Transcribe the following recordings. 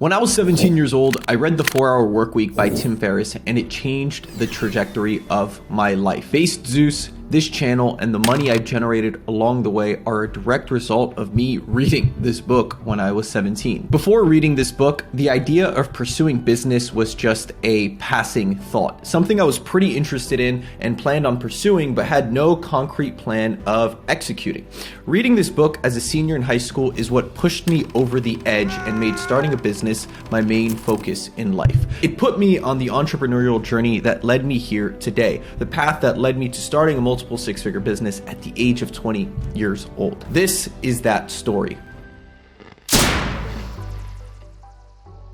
When I was 17 years old, I read The 4-Hour Workweek by Tim Ferriss, and it changed the trajectory of my life. Based Zeus, this channel, and the money I've generated along the way are a direct result of me reading this book when I was 17. Before reading this book, the idea of pursuing business was just a passing thought, something I was pretty interested in and planned on pursuing, but had no concrete plan of executing. Reading this book as a senior in high school is what pushed me over the edge and made starting a business my main focus in life. It put me on the entrepreneurial journey that led me here today, the path that led me to starting a multiple six-figure business at the age of 20 years old. This is that story.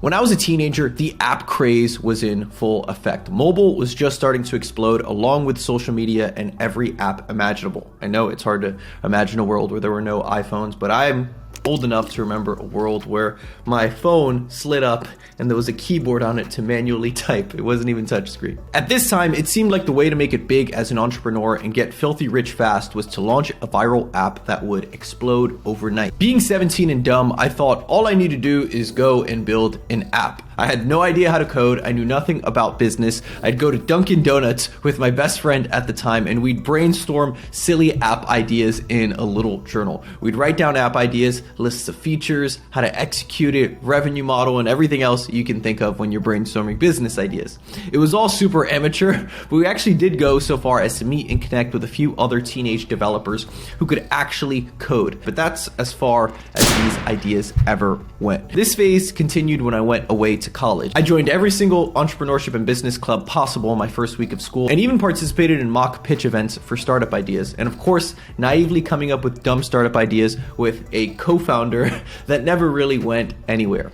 When I was a teenager, the app craze was in full effect. Mobile was just starting to explode along with social media and every app imaginable. I know it's hard to imagine a world where there were no iPhones, but I'm old enough to remember a world where my phone slid up and there was a keyboard on it to manually type. It wasn't even touchscreen. At this time, it seemed like the way to make it big as an entrepreneur and get filthy rich fast was to launch a viral app that would explode overnight. Being 17 and dumb, I thought all I need to do is go and build an app. I had no idea how to code. I knew nothing about business. I'd go to Dunkin' Donuts with my best friend at the time and we'd brainstorm silly app ideas in a little journal. We'd write down app ideas, lists of features, how to execute it, revenue model, and everything else you can think of when you're brainstorming business ideas. It was all super amateur, but we actually did go so far as to meet and connect with a few other teenage developers who could actually code. But that's as far as these ideas ever went. This phase continued when I went away to college. I joined every single entrepreneurship and business club possible in my first week of school and even participated in mock pitch events for startup ideas. And of course, naively coming up with dumb startup ideas with a co-founder that never really went anywhere.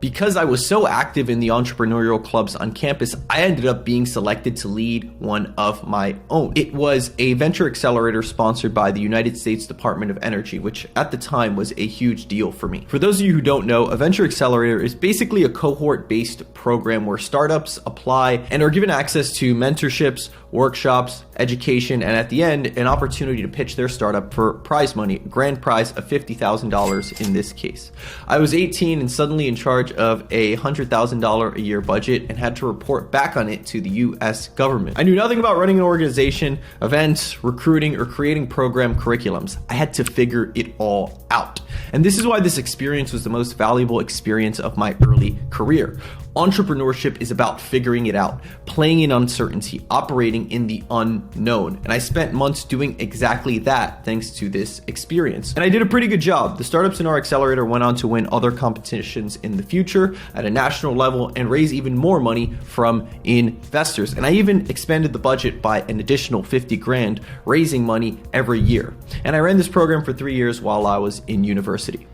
Because I was so active in the entrepreneurial clubs on campus, I ended up being selected to lead one of my own. It was a venture accelerator sponsored by the United States Department of Energy, which at the time was a huge deal for me. For those of you who don't know, a venture accelerator is basically a cohort-based program where startups apply and are given access to mentorships, workshops, education, and at the end, an opportunity to pitch their startup for prize money, a grand prize of $50,000 in this case. I was 18 and suddenly in charge of a $100,000 a year budget and had to report back on it to the US government. I knew nothing about running an organization, events, recruiting, or creating program curriculums. I had to figure it all out. And this is why this experience was the most valuable experience of my early career. Entrepreneurship is about figuring it out, playing in uncertainty, operating in the unknown. And I spent months doing exactly that thanks to this experience. And I did a pretty good job. The startups in our accelerator went on to win other competitions in the future at a national level and raise even more money from investors. And I even expanded the budget by an additional 50 grand, raising money every year. And I ran this program for 3 years while I was in university.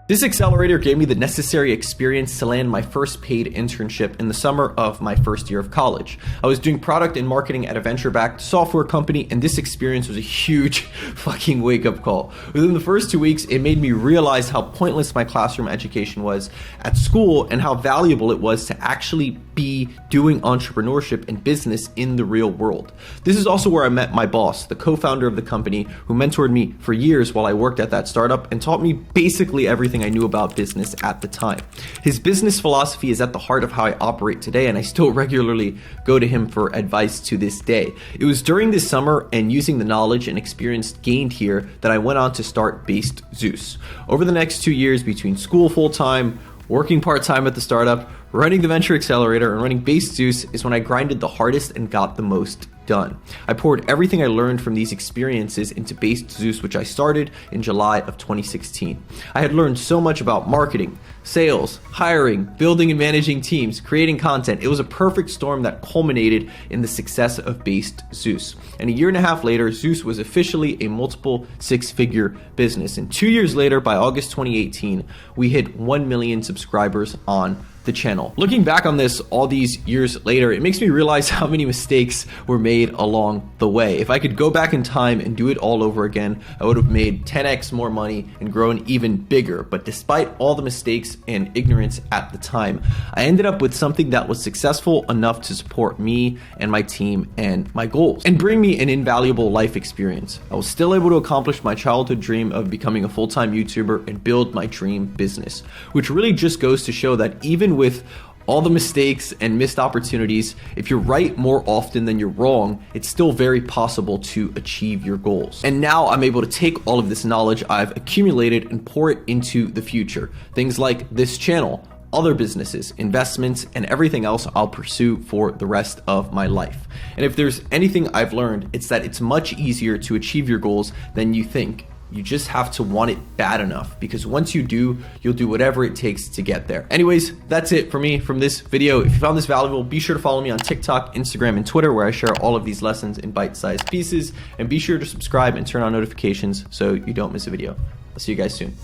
This accelerator gave me the necessary experience to land my first paid internship in the summer of my first year of college. I was doing product and marketing at a venture-backed software company, and this experience was a huge fucking wake-up call. Within the first 2 weeks, it made me realize how pointless my classroom education was at school and how valuable it was to actually be doing entrepreneurship and business in the real world. This is also where I met my boss, the co-founder of the company, who mentored me for years while I worked at that startup and taught me basically everything I knew about business at the time. His business philosophy is at the heart of how I operate today, and I still regularly go to him for advice to this day. It was during this summer and using the knowledge and experience gained here that I went on to start Based Zeus. Over the next 2 years, between school full-time, working part-time at the startup, running the venture accelerator, and running Based Zeus is when I grinded the hardest and got the most done. I poured everything I learned from these experiences into Based Zeus, which I started in July of 2016. I had learned so much about marketing, sales, hiring, building and managing teams, creating content. It was a perfect storm that culminated in the success of Based Zeus. And a year and a half later, Zeus was officially a multiple six-figure business. And 2 years later, by August 2018, we hit 1 million subscribers on the channel. Looking back on this all these years later, it makes me realize how many mistakes were made along the way. If I could go back in time and do it all over again, I would have made 10x more money and grown even bigger. But despite all the mistakes and ignorance at the time, I ended up with something that was successful enough to support me and my team and my goals and bring me an invaluable life experience. I was still able to accomplish my childhood dream of becoming a full-time YouTuber and build my dream business, which really just goes to show that even with all the mistakes and missed opportunities, if you're right more often than you're wrong, it's still very possible to achieve your goals. And now I'm able to take all of this knowledge I've accumulated and pour it into the future. Things like this channel, other businesses, investments, and everything else I'll pursue for the rest of my life. And if there's anything I've learned, it's that it's much easier to achieve your goals than you think. You just have to want it bad enough, because once you do, you'll do whatever it takes to get there. Anyways, that's it for me from this video. If you found this valuable, be sure to follow me on TikTok, Instagram, and Twitter, where I share all of these lessons in bite-sized pieces. And be sure to subscribe and turn on notifications so you don't miss a video. I'll see you guys soon.